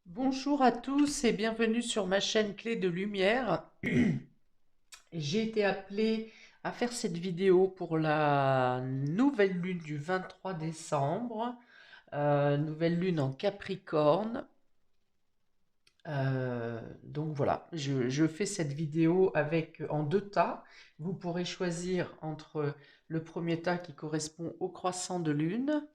Bonjour à tous et bienvenue sur ma chaîne Clé de Lumière. J'ai été appelée à faire cette vidéo pour la nouvelle lune du 23 décembre, nouvelle lune en Capricorne. Donc voilà, je fais cette vidéo en deux tas. Vous pourrez choisir entre le premier tas qui correspond au croissant de lune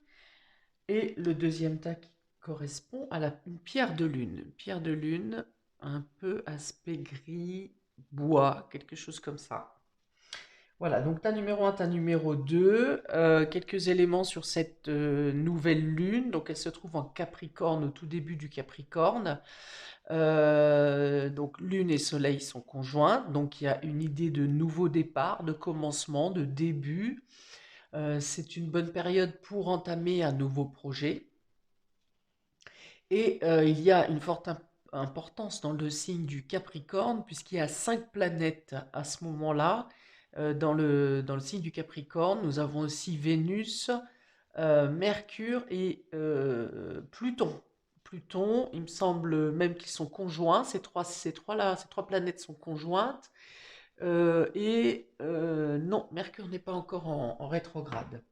et le deuxième tas qui correspond à une pierre de lune. Une pierre de lune, un peu aspect gris, bois, quelque chose comme ça. Voilà, donc tas numéro un, tas numéro 2. Quelques éléments sur cette nouvelle lune. Donc elle se trouve en Capricorne, au tout début du Capricorne. Donc lune et soleil sont conjoints. Donc il y a une idée de nouveau départ, de commencement, de début. C'est une bonne période pour entamer un nouveau projet. Et il y a une forte importance dans le signe du Capricorne, puisqu'il y a 5 planètes à ce moment-là. Dans le signe du Capricorne, nous avons aussi Vénus, Mercure et Pluton. Pluton, il me semble même qu'ils sont conjoints, ces trois planètes sont conjointes. Non, Mercure n'est pas encore en rétrograde.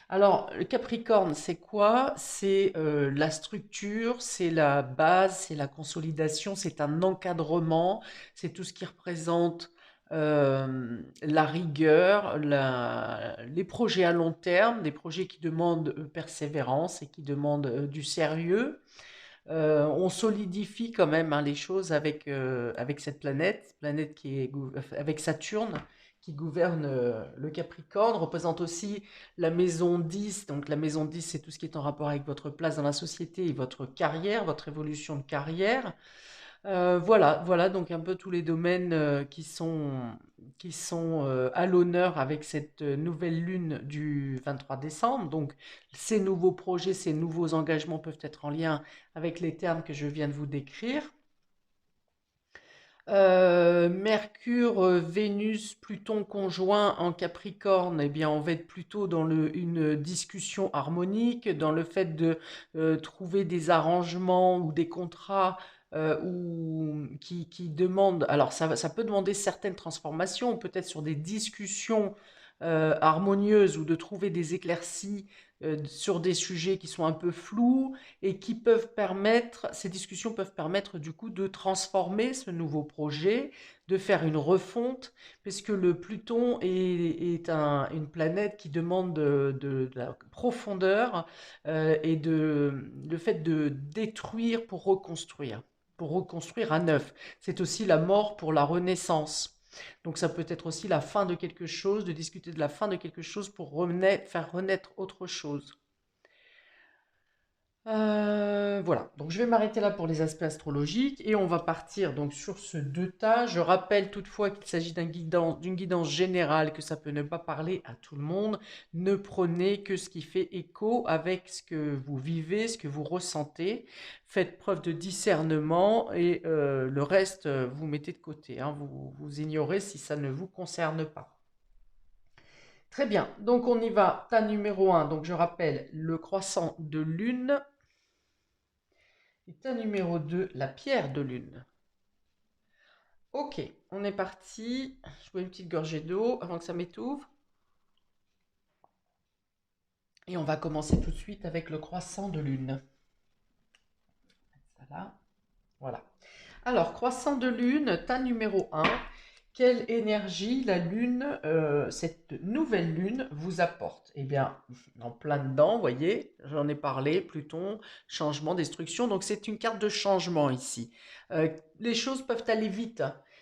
Alors, le Capricorne, c'est quoi? C'est la structure, c'est la base, c'est la consolidation, c'est un encadrement, c'est tout ce qui représente la rigueur, les projets à long terme, des projets qui demandent persévérance et qui demandent du sérieux. On solidifie quand même, hein, les choses avec cette planète avec Saturne, qui gouverne le Capricorne, représente aussi la maison 10. Donc la maison 10, c'est tout ce qui est en rapport avec votre place dans la société et votre carrière, votre évolution de carrière. Voilà donc un peu tous les domaines qui sont à l'honneur avec cette nouvelle lune du 23 décembre. Donc ces nouveaux projets, ces nouveaux engagements peuvent être en lien avec les termes que je viens de vous décrire. Mercure, Vénus, Pluton conjoint en Capricorne, eh bien, on va être plutôt dans une discussion harmonique, dans le fait de trouver des arrangements ou des contrats qui demandent. Alors, ça peut demander certaines transformations, peut-être sur des discussions harmonieuses ou de trouver des éclaircies sur des sujets qui sont un peu flous et ces discussions peuvent permettre du coup de transformer ce nouveau projet, de faire une refonte, puisque le Pluton est une planète qui demande de la profondeur et le fait de détruire pour reconstruire à neuf. C'est aussi la mort pour la renaissance. Donc ça peut être aussi la fin de quelque chose, de discuter de la fin de quelque chose pour faire renaître autre chose. Voilà, donc je vais m'arrêter là pour les aspects astrologiques et on va partir donc sur ce deux tas. Je rappelle toutefois qu'il s'agit d'une guidance générale, que ça peut ne pas parler à tout le monde. Ne prenez que ce qui fait écho avec ce que vous vivez, ce que vous ressentez. Faites preuve de discernement et le reste, vous mettez de côté, hein. Vous ignorez si ça ne vous concerne pas. Très bien, donc on y va. Tas numéro un. Donc je rappelle le croissant de lune. État numéro 2, la pierre de lune. Ok, on est parti. Je bois une petite gorgée d'eau avant que ça m'étouffe. Et on va commencer tout de suite avec le croissant de lune. Voilà. Voilà. Alors, croissant de lune, tas numéro un. Quelle énergie la lune, cette nouvelle lune, vous apporte? Eh bien, en plein dedans, vous voyez, j'en ai parlé, Pluton, changement, destruction. Donc, c'est une carte de changement ici. Les choses peuvent aller vite.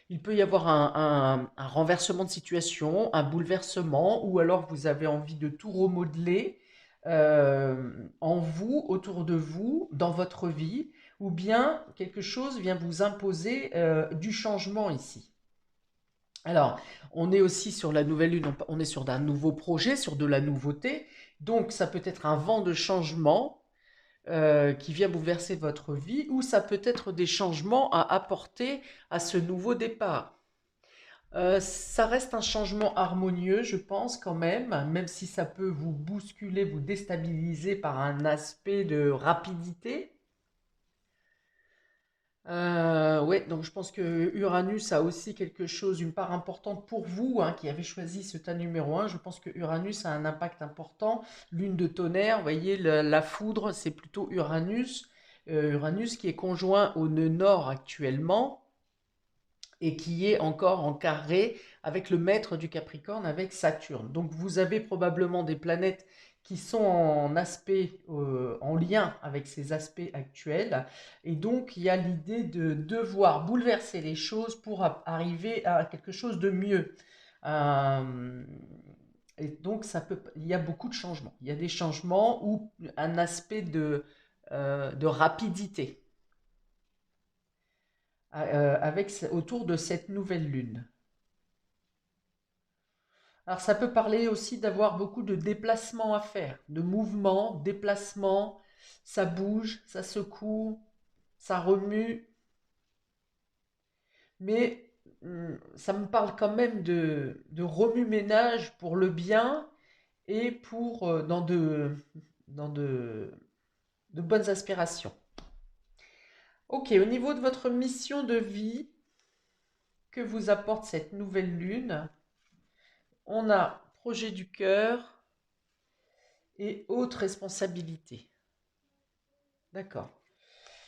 Il peut y avoir un renversement de situation, un bouleversement, ou alors vous avez envie de tout remodeler en vous, autour de vous, dans votre vie, ou bien quelque chose vient vous imposer du changement ici. Alors, on est aussi sur la nouvelle lune, on est sur d'un nouveau projet, sur de la nouveauté, donc ça peut être un vent de changement qui vient bouleverser votre vie, ou ça peut être des changements à apporter à ce nouveau départ. Ça reste un changement harmonieux, je pense quand même si ça peut vous bousculer, vous déstabiliser par un aspect de rapidité. Ouais, donc je pense que Uranus a aussi quelque chose, une part importante pour vous, hein, qui avez choisi ce tas numéro un. Je pense que Uranus a un impact important. Lune de tonnerre, vous voyez, la foudre, c'est plutôt Uranus. Uranus qui est conjoint au nœud nord actuellement et qui est encore en carré avec le maître du Capricorne, avec Saturne. Donc vous avez probablement des planètes qui sont en aspect, en lien avec ces aspects actuels. Et donc il y a l'idée de devoir bouleverser les choses pour arriver à quelque chose de mieux. Euh, et donc il y a beaucoup de changements. Il y a des changements ou un aspect de rapidité autour de cette nouvelle lune. Alors ça peut parler aussi d'avoir beaucoup de déplacements à faire, de mouvements, déplacements, ça bouge, ça secoue, ça remue, mais ça me parle quand même de remue-ménage pour le bien et pour dans de bonnes aspirations. Ok, au niveau de votre mission de vie que vous apporte cette nouvelle lune, on a projet du cœur et autres responsabilités. D'accord.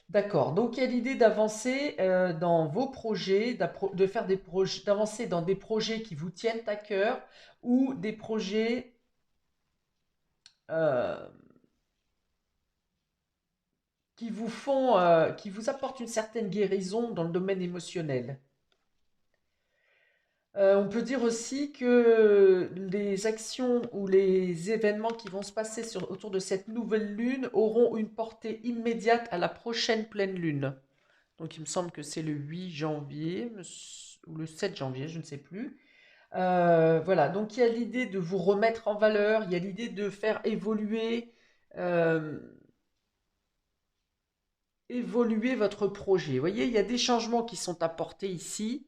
D'accord. Donc il y a l'idée d'avancer dans vos projets, de faire des projets, d'avancer dans des projets qui vous tiennent à cœur ou des projets euh, qui vous apportent une certaine guérison dans le domaine émotionnel. On peut dire aussi que les actions ou les événements qui vont se passer autour de cette nouvelle lune auront une portée immédiate à la prochaine pleine lune. Donc il me semble que c'est le 8 janvier ou le 7 janvier, je ne sais plus. Voilà, donc il y a l'idée de vous remettre en valeur, il y a l'idée de faire euh, évoluer votre projet. Vous voyez, il y a des changements qui sont apportés ici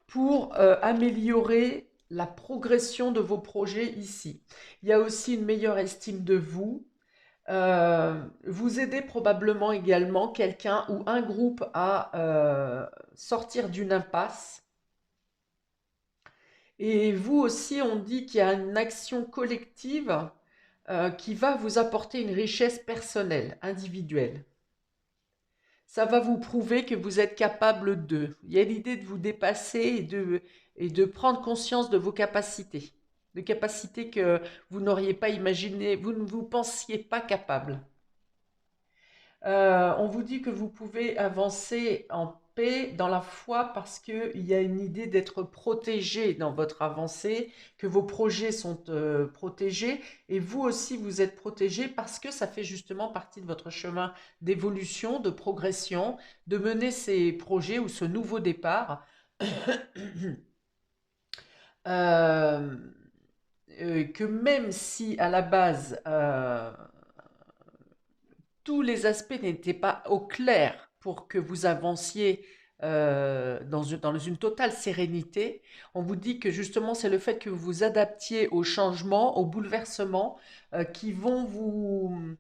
pour améliorer la progression de vos projets ici. Il y a aussi une meilleure estime de vous. Vous aidez probablement également quelqu'un ou un groupe à sortir d'une impasse. Et vous aussi, on dit qu'il y a une action collective qui va vous apporter une richesse personnelle, individuelle. Ça va vous prouver que vous êtes capable de. Il y a l'idée de vous dépasser et de prendre conscience de vos capacités. De capacités que vous n'auriez pas imaginées, vous ne vous pensiez pas capable. On vous dit que vous pouvez avancer en paix dans la foi parce qu'il y a une idée d'être protégé dans votre avancée, que vos projets sont protégés et vous aussi vous êtes protégé parce que ça fait justement partie de votre chemin d'évolution, de progression, de mener ces projets ou ce nouveau départ. Euh, que même si à la base tous les aspects n'étaient pas au clair pour que vous avanciez dans une totale sérénité. On vous dit que justement c'est le fait que vous vous adaptiez aux changements, aux bouleversements qui vont vous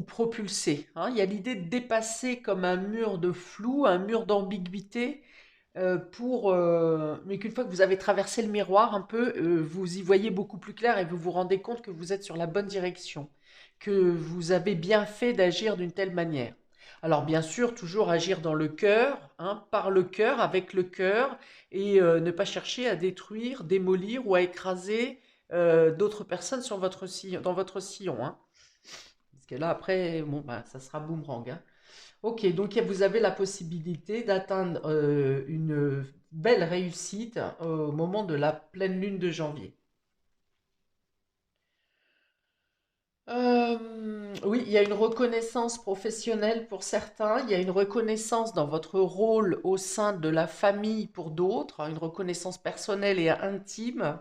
propulser, hein. Il y a l'idée de dépasser comme un mur de flou, un mur d'ambiguïté, mais qu'une fois que vous avez traversé le miroir un peu, vous y voyez beaucoup plus clair et vous vous rendez compte que vous êtes sur la bonne direction, que vous avez bien fait d'agir d'une telle manière. Alors bien sûr, toujours agir dans le cœur, hein, par le cœur, avec le cœur, et ne pas chercher à détruire, démolir ou à écraser d'autres personnes dans votre sillon, hein. Parce que là, après, bon, bah, ça sera boomerang, hein. Ok, donc vous avez la possibilité d'atteindre une belle réussite au moment de la pleine lune de janvier. Oui, il y a une reconnaissance professionnelle pour certains, il y a une reconnaissance dans votre rôle au sein de la famille pour d'autres, une reconnaissance personnelle et intime,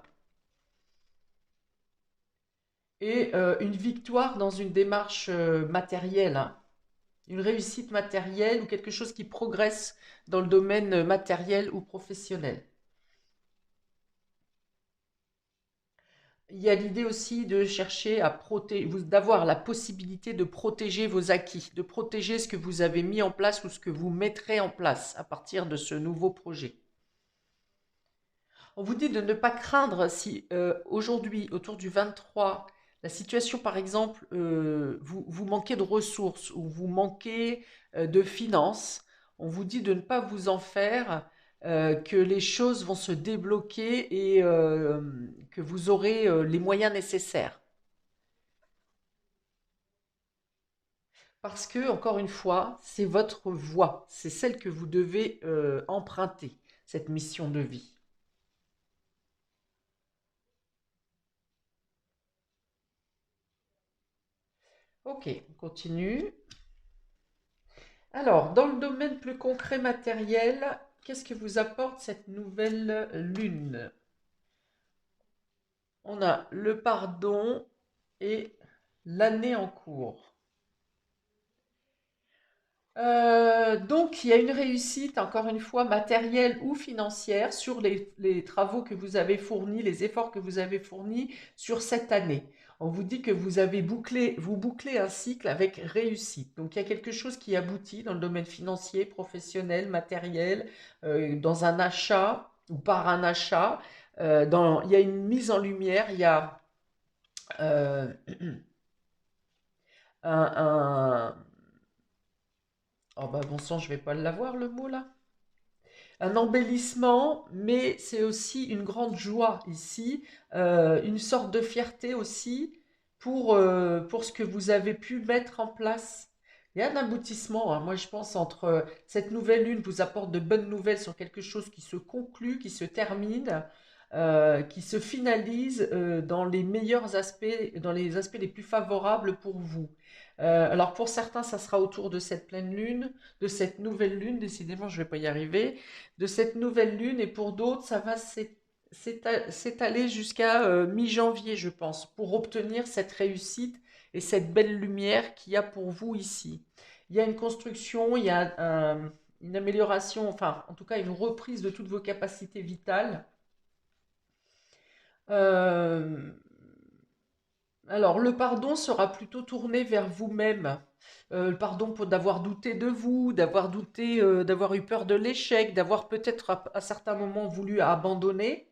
et une victoire dans une démarche matérielle, hein. Une réussite matérielle ou quelque chose qui progresse dans le domaine matériel ou professionnel. il y a l'idée aussi de chercher à protéger, d'avoir la possibilité de protéger vos acquis, de protéger ce que vous avez mis en place ou ce que vous mettrez en place à partir de ce nouveau projet. On vous dit de ne pas craindre si aujourd'hui, autour du 23, la situation, par exemple, vous manquez de ressources ou vous manquez de finances. On vous dit de ne pas vous en faire, que les choses vont se débloquer et que vous aurez les moyens nécessaires. Parce que, encore une fois, c'est votre voie, c'est celle que vous devez emprunter, cette mission de vie. Ok, on continue. Alors, dans le domaine plus concret matériel, qu'est-ce que vous apporte cette nouvelle lune? On a le pardon et l'année en cours. Donc, il y a une réussite, encore une fois, matérielle ou financière sur les travaux que vous avez fournis, les efforts que vous avez fournis sur cette année. On vous dit que vous bouclez un cycle avec réussite. Donc, il y a quelque chose qui aboutit dans le domaine financier, professionnel, matériel, dans un achat ou par un achat. Il y a une mise en lumière, il y a euh, un, oh bah bon sang, je vais pas l'avoir le mot là. Un embellissement, mais c'est aussi une grande joie ici, une sorte de fierté aussi pour ce que vous avez pu mettre en place. Il y a un aboutissement, hein. Moi je pense entre cette nouvelle lune vous apporte de bonnes nouvelles sur quelque chose qui se conclut, qui se termine, qui se finalise dans les meilleurs aspects, dans les aspects les plus favorables pour vous. Alors pour certains, ça sera autour de cette pleine lune, de cette nouvelle lune, décidément je ne vais pas y arriver, de cette nouvelle lune, et pour d'autres, ça va s'étaler jusqu'à mi-janvier, je pense, pour obtenir cette réussite et cette belle lumière qu'il y a pour vous ici. Il y a une construction, il y a une amélioration, enfin, en tout cas, une reprise de toutes vos capacités vitales. Euh, alors, le pardon sera plutôt tourné vers vous-même. Le pardon pour d'avoir douté de vous, d'avoir douté, d'avoir eu peur de l'échec, d'avoir peut-être à certains moments voulu abandonner.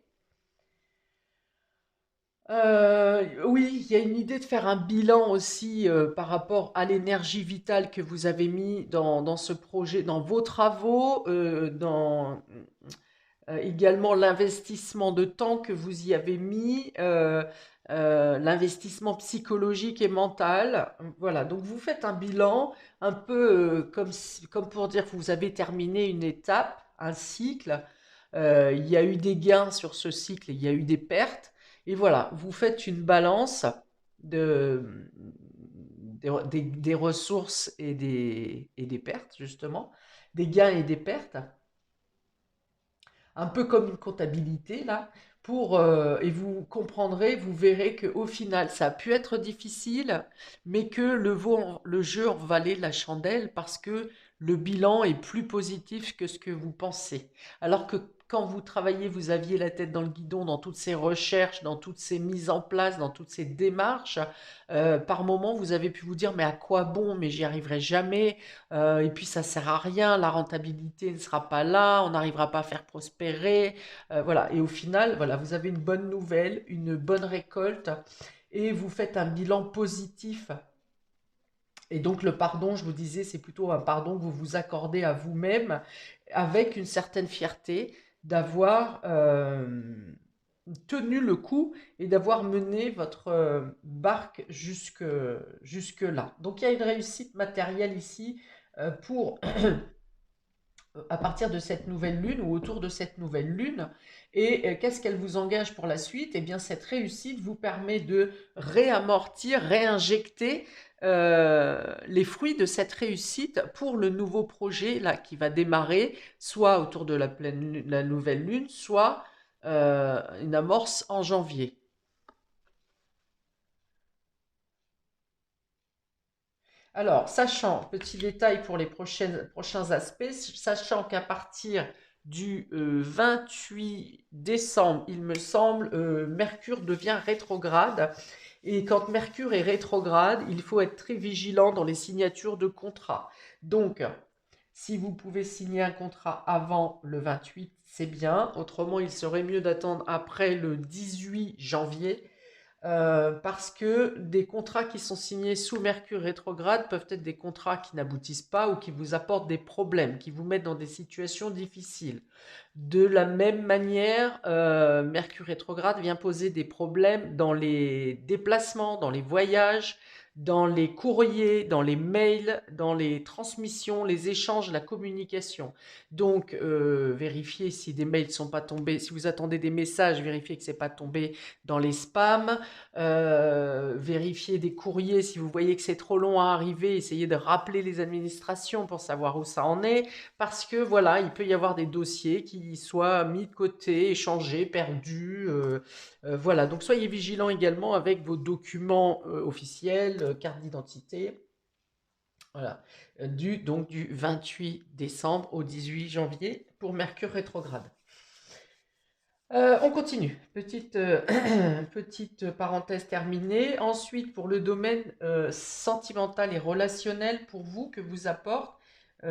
Oui, il y a une idée de faire un bilan aussi par rapport à l'énergie vitale que vous avez mis dans ce projet, dans vos travaux, dans également l'investissement de temps que vous y avez mis, l'investissement psychologique et mental. Voilà, donc vous faites un bilan un peu comme pour dire que vous avez terminé une étape, un cycle. Il y a eu des gains sur ce cycle, il y a eu des pertes. Et voilà, vous faites une balance de, des ressources et des pertes, justement, des gains et des pertes un peu comme une comptabilité là, et vous comprendrez, vous verrez qu'au final, ça a pu être difficile, mais que le jeu en valait la chandelle parce que le bilan est plus positif que ce que vous pensez. Alors que quand vous travaillez, vous aviez la tête dans le guidon dans toutes ces recherches, dans toutes ces mises en place, dans toutes ces démarches, par moment, vous avez pu vous dire, mais à quoi bon, mais j'y arriverai jamais, et puis ça sert à rien, la rentabilité ne sera pas là, on n'arrivera pas à faire prospérer, voilà. Et au final, voilà, vous avez une bonne nouvelle, une bonne récolte, et vous faites un bilan positif. Et donc le pardon, je vous disais, c'est plutôt un pardon que vous vous accordez à vous-même, avec une certaine fierté d'avoir tenu le coup et d'avoir mené votre barque jusque là. Donc il y a une réussite matérielle ici pour à partir de cette nouvelle lune ou autour de cette nouvelle lune. Et qu'est-ce qu'elle vous engage pour la suite? Eh bien, cette réussite vous permet de réamortir, réinjecter les fruits de cette réussite pour le nouveau projet là qui va démarrer, soit autour de la nouvelle lune, soit une amorce en janvier. Alors, sachant, petit détail pour les prochains aspects, sachant qu'à partir du 28 décembre, il me semble, Mercure devient rétrograde. Et quand Mercure est rétrograde, il faut être très vigilant dans les signatures de contrats. Donc, si vous pouvez signer un contrat avant le 28, c'est bien. Autrement, il serait mieux d'attendre après le 18 janvier parce que des contrats qui sont signés sous Mercure rétrograde peuvent être des contrats qui n'aboutissent pas ou qui vous apportent des problèmes, qui vous mettent dans des situations difficiles. De la même manière, Mercure rétrograde vient poser des problèmes dans les déplacements, dans les voyages, dans les courriers, dans les mails, dans les transmissions, les échanges, la communication. Donc, vérifiez si des mails ne sont pas tombés, si vous attendez des messages, vérifiez que ce n'est pas tombé dans les spams. Vérifiez des courriers si vous voyez que c'est trop long à arriver, essayez de rappeler les administrations pour savoir où ça en est, parce que voilà, il peut y avoir des dossiers qui soient mis de côté, échangés, perdus. Voilà, donc soyez vigilants également avec vos documents officiels, carte d'identité. Voilà, donc du 28 décembre au 18 janvier pour Mercure rétrograde. On continue. Petite parenthèse terminée. Ensuite, pour le domaine sentimental et relationnel, pour vous, que vous apporte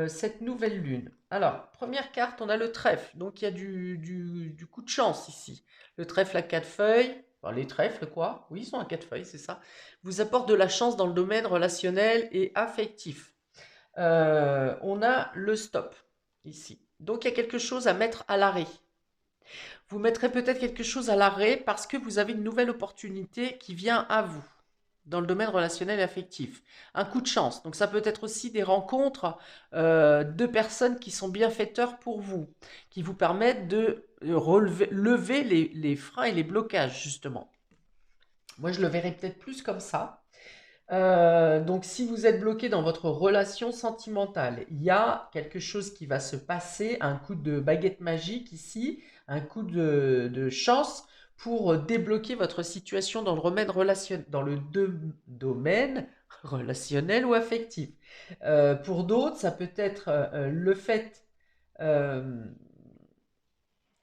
cette nouvelle lune. Alors, première carte, on a le trèfle. Donc, il y a du coup de chance ici. Le trèfle à 4 feuilles. Enfin, les trèfles, quoi. Oui, ils sont à 4 feuilles, c'est ça. Vous apporte de la chance dans le domaine relationnel et affectif. On a le stop ici. Donc, il y a quelque chose à mettre à l'arrêt. Vous mettrez peut-être quelque chose à l'arrêt parce que vous avez une nouvelle opportunité qui vient à vous dans le domaine relationnel et affectif. Un coup de chance. Donc ça peut être aussi des rencontres de personnes qui sont bienfaiteurs pour vous, qui vous permettent de lever les freins et les blocages, justement. Moi, je le verrais peut-être plus comme ça. Donc, si vous êtes bloqué dans votre relation sentimentale, il y a quelque chose qui va se passer, un coup de baguette magique ici, un coup de chance pour débloquer votre situation dans le domaine relationnel ou affectif. Pour d'autres, ça peut être le fait euh,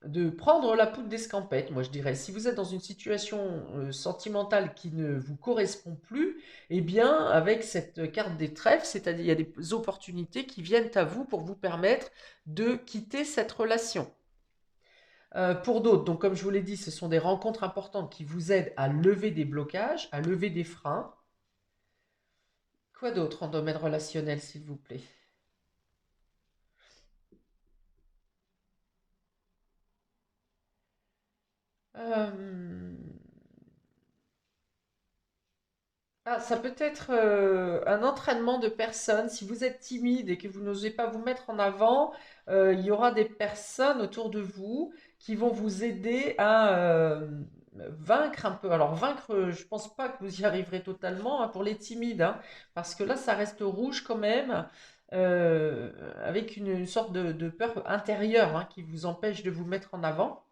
de prendre la poudre d'escampette, moi je dirais. Si vous êtes dans une situation sentimentale qui ne vous correspond plus, eh bien, avec cette carte des trèfles, c'est-à-dire il y a des opportunités qui viennent à vous pour vous permettre de quitter cette relation. Pour d'autres, donc comme je vous l'ai dit, ce sont des rencontres importantes qui vous aident à lever des blocages, à lever des freins. Quoi d'autre en domaine relationnel, s'il vous plaît? Euh, Ah, ça peut être un entraînement de personnes. Si vous êtes timide et que vous n'osez pas vous mettre en avant, il y aura des personnes autour de vous qui vont vous aider à vaincre un peu. Alors vaincre, je pense pas que vous y arriverez totalement hein, pour les timides, hein, parce que là, ça reste rouge quand même, avec une sorte de peur intérieure hein, qui vous empêche de vous mettre en avant.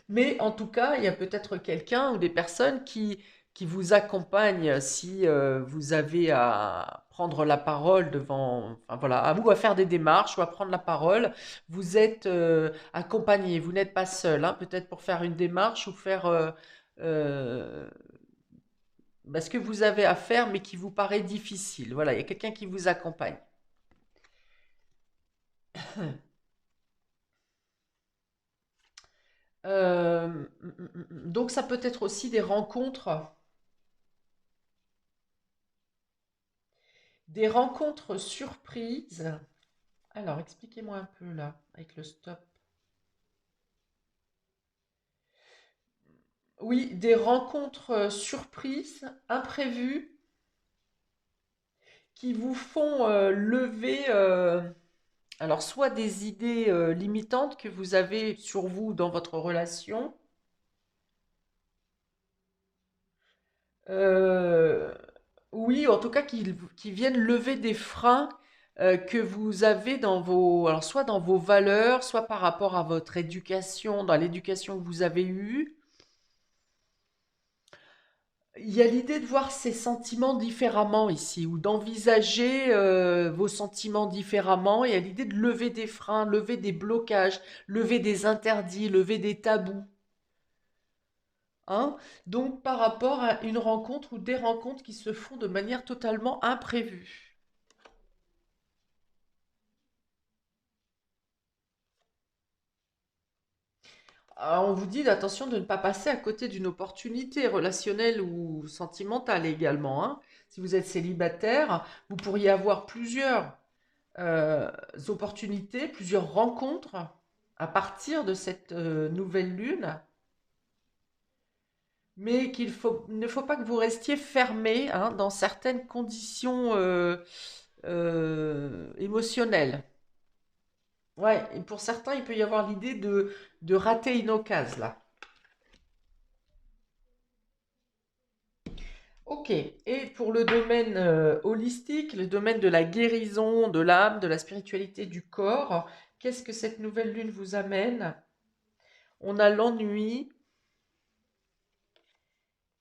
Mais en tout cas, il y a peut-être quelqu'un ou des personnes qui vous accompagnent si vous avez à prendre la parole devant, enfin voilà, à vous à faire des démarches ou à prendre la parole. Vous êtes accompagné, vous n'êtes pas seul, hein, peut-être pour faire une démarche ou faire euh, ce que vous avez à faire mais qui vous paraît difficile. Voilà, il y a quelqu'un qui vous accompagne. Donc ça peut être aussi des rencontres surprises. Alors, expliquez-moi un peu là, avec le stop. Oui, des rencontres surprises, imprévues, qui vous font lever, alors soit des idées limitantes que vous avez sur vous dans votre relation, euh, oui, en tout cas qui viennent lever des freins que vous avez dans alors soit dans vos valeurs, soit par rapport à votre éducation, dans l'éducation que vous avez eue. Il y a l'idée de voir ses sentiments différemment ici, ou d'envisager vos sentiments différemment. Il y a l'idée de lever des freins, lever des blocages, lever des interdits, lever des tabous. Hein. Donc par rapport à une rencontre ou des rencontres qui se font de manière totalement imprévue. Alors, on vous dit attention de ne pas passer à côté d'une opportunité relationnelle ou sentimentale également. Hein. Si vous êtes célibataire, vous pourriez avoir plusieurs euh, opportunités, plusieurs rencontres à partir de cette nouvelle lune, mais ne faut pas que vous restiez fermé hein, dans certaines conditions émotionnelles. Ouais, et pour certains, il peut y avoir l'idée de rater une occasion là. Ok, et pour le domaine holistique, le domaine de la guérison, de l'âme, de la spiritualité, du corps, qu'est-ce que cette nouvelle lune vous amène? On a l'ennui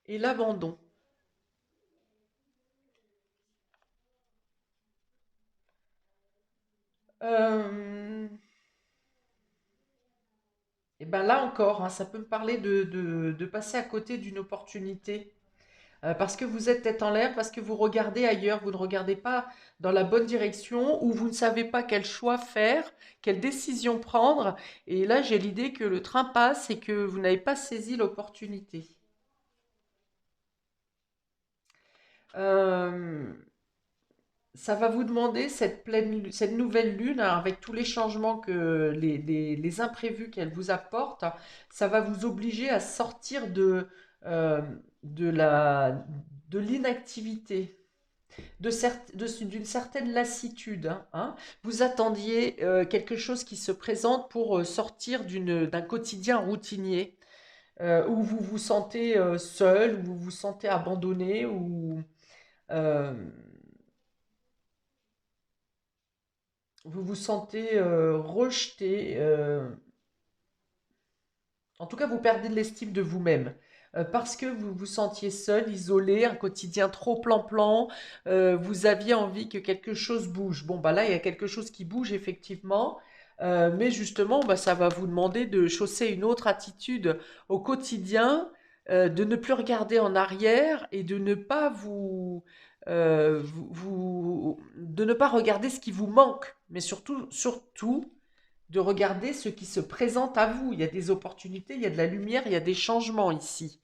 et l'abandon. Euh, et ben là encore, hein, ça peut me parler de passer à côté d'une opportunité. Parce que vous êtes tête en l'air, parce que vous regardez ailleurs, vous ne regardez pas dans la bonne direction, ou vous ne savez pas quel choix faire, quelle décision prendre. Et là, j'ai l'idée que le train passe et que vous n'avez pas saisi l'opportunité. Euh, Ça va vous demander cette nouvelle lune, hein, avec tous les changements que les imprévus qu'elle vous apporte, ça va vous obliger à sortir euh, de de l'inactivité, d'une certaine lassitude. Hein. Vous attendiez quelque chose qui se présente pour sortir d'un quotidien routinier, où vous vous sentez seul, où vous vous sentez abandonné, où euh, vous vous sentez rejeté. En tout cas, vous perdez de l'estime de vous-même. Parce que vous vous sentiez seul, isolé, un quotidien trop plan-plan, vous aviez envie que quelque chose bouge. Bon, bah là, il y a quelque chose qui bouge effectivement, mais justement, bah, ça va vous demander de chausser une autre attitude au quotidien, de ne plus regarder en arrière et de ne pas de ne pas regarder ce qui vous manque, mais surtout, de regarder ce qui se présente à vous. Il y a des opportunités, il y a de la lumière, il y a des changements ici.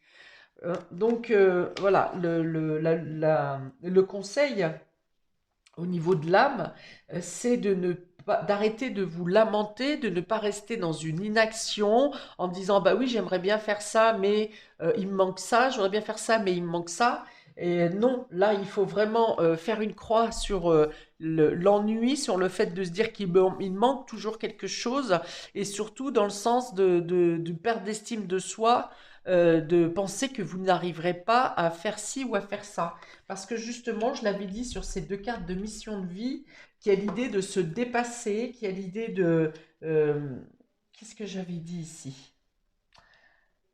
Donc voilà, le conseil au niveau de l'âme, c'est de ne pas d'arrêter de vous lamenter, de ne pas rester dans une inaction en disant bah oui j'aimerais bien faire ça mais il me manque ça, j'aimerais bien faire ça mais il me manque ça. Et non, là il faut vraiment faire une croix sur l'ennui, sur le fait de se dire il manque toujours quelque chose et surtout dans le sens de perte d'estime de soi, de penser que vous n'arriverez pas à faire ci ou à faire ça. Parce que justement, je l'avais dit sur ces deux cartes de mission de vie, qui a l'idée de se dépasser, qui a l'idée de... euh, qu'est-ce que j'avais dit ici?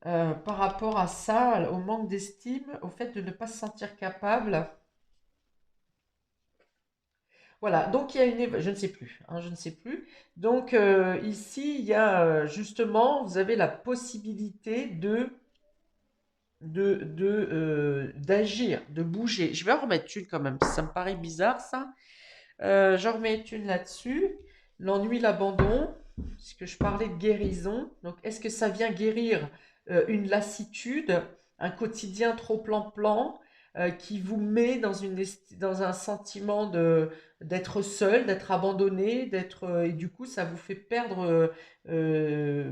Par rapport à ça, au manque d'estime, au fait de ne pas se sentir capable. Voilà, donc il y a je ne sais plus, hein, je ne sais plus. Donc ici, il y a justement, vous avez la possibilité d'agir, de bouger. Je vais en remettre une quand même, ça me paraît bizarre ça. J'en remets une là-dessus. L'ennui, l'abandon, puisque je parlais de guérison. Donc, est-ce que ça vient guérir une lassitude, un quotidien trop plan-plan, qui vous met dans un sentiment d'être seul, d'être abandonné, et du coup, ça vous fait perdre, euh,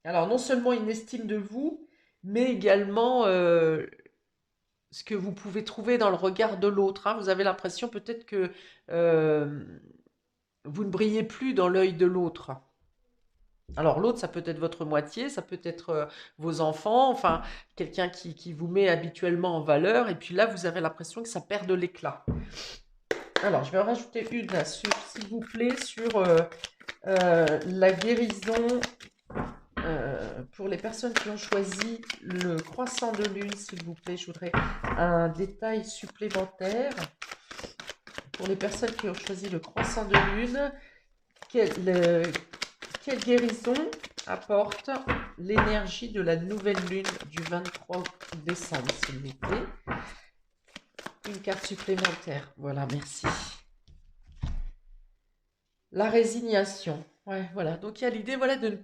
alors non seulement une estime de vous, mais également ce que vous pouvez trouver dans le regard de l'autre. Hein. Vous avez l'impression peut-être que euh, vous ne brillez plus dans l'œil de l'autre. Alors l'autre, ça peut être votre moitié, ça peut être vos enfants, enfin quelqu'un qui vous met habituellement en valeur, et puis là, vous avez l'impression que ça perd de l'éclat. Alors, je vais en rajouter une là, s'il vous plaît, sur la guérison Pour les personnes qui ont choisi le croissant de lune, s'il vous plaît, je voudrais un détail supplémentaire. Pour les personnes qui ont choisi le croissant de lune, quelle guérison apporte l'énergie de la nouvelle lune du 23 décembre, s'il vous plaît? Une carte supplémentaire. Voilà, merci. La résignation. Ouais, voilà. Donc, il y a l'idée, voilà, de ne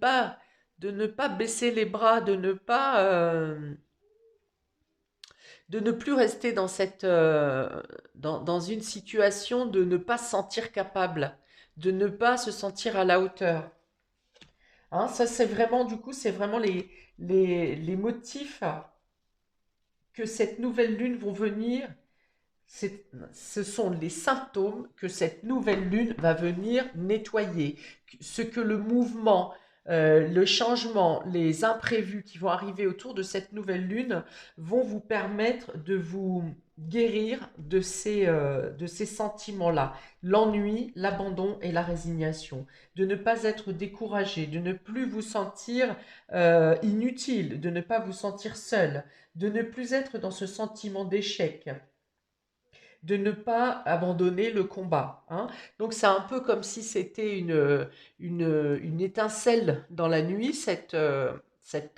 pas baisser les bras, de ne plus rester dans dans une situation de ne pas se sentir capable, de ne pas se sentir à la hauteur. Hein, ça, c'est vraiment, du coup, c'est vraiment les motifs que cette nouvelle lune vont venir. Ce sont les symptômes que cette nouvelle lune va venir nettoyer. Ce que le mouvement, le changement, les imprévus qui vont arriver autour de cette nouvelle lune vont vous permettre de vous guérir de ces sentiments-là. L'ennui, l'abandon et la résignation. De ne pas être découragé, de ne plus vous sentir inutile, de ne pas vous sentir seul, de ne plus être dans ce sentiment d'échec, de ne pas abandonner le combat. Hein. Donc c'est un peu comme si c'était une étincelle dans la nuit, cette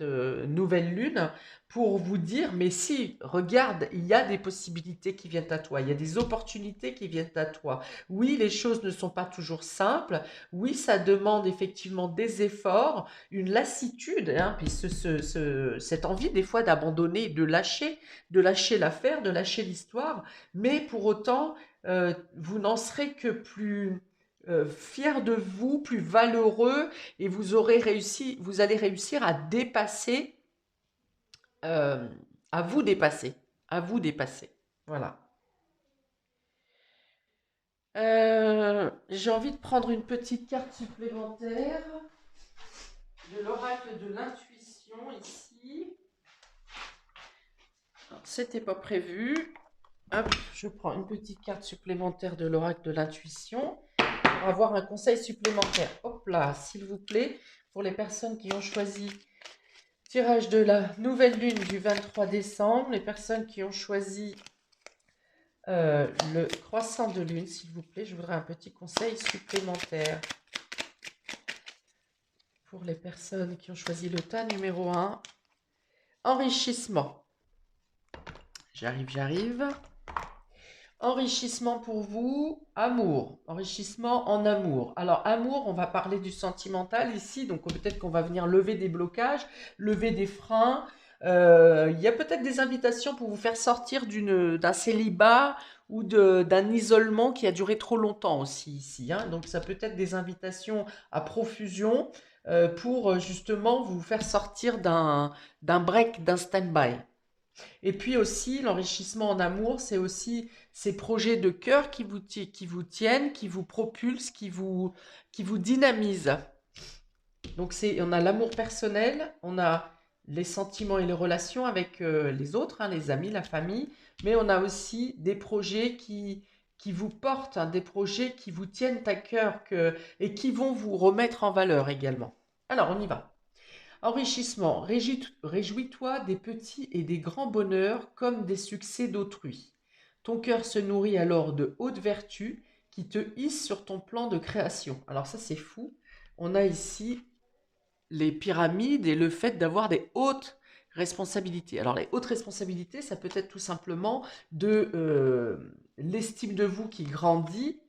nouvelle lune, pour vous dire, mais si, regarde, il y a des possibilités qui viennent à toi, il y a des opportunités qui viennent à toi. Oui, les choses ne sont pas toujours simples, oui, ça demande effectivement des efforts, une lassitude, hein, puis cette envie des fois d'abandonner, de lâcher l'affaire, de lâcher l'histoire, mais pour autant, vous n'en serez que plus fier de vous, plus valeureux, et vous allez réussir à dépasser, euh, à vous dépasser, à vous dépasser. Voilà. J'ai envie de prendre une petite carte supplémentaire de l'oracle de l'intuition ici. C'était pas prévu. Hop, je prends une petite carte supplémentaire de l'oracle de l'intuition pour avoir un conseil supplémentaire. Hop là, s'il vous plaît, pour les personnes qui ont choisi tirage de la nouvelle lune du 23 décembre, les personnes qui ont choisi le croissant de lune, s'il vous plaît, je voudrais un petit conseil supplémentaire. Pour les personnes qui ont choisi le tas numéro 1, enrichissement. J'arrive. Enrichissement pour vous, amour, enrichissement en amour. Alors amour, on va parler du sentimental ici, donc peut-être qu'on va venir lever des blocages, lever des freins. Il y a peut-être des invitations pour vous faire sortir d'un célibat ou d'un isolement qui a duré trop longtemps aussi ici. Hein. Donc ça peut être des invitations à profusion pour justement vous faire sortir d'un break, d'un stand-by. Et puis aussi, l'enrichissement en amour, c'est aussi ces projets de cœur qui vous tiennent, qui vous propulsent, qui vous dynamisent. Donc on a l'amour personnel, on a les sentiments et les relations avec les autres, hein, les amis, la famille, mais on a aussi des projets qui vous portent, hein, des projets qui vous tiennent à cœur et qui vont vous remettre en valeur également. Alors, on y va. Enrichissement, réjouis-toi des petits et des grands bonheurs comme des succès d'autrui. Ton cœur se nourrit alors de hautes vertus qui te hissent sur ton plan de création. Alors ça c'est fou, on a ici les pyramides et le fait d'avoir des hautes responsabilités. Alors les hautes responsabilités, ça peut être tout simplement de l'estime de vous qui grandit,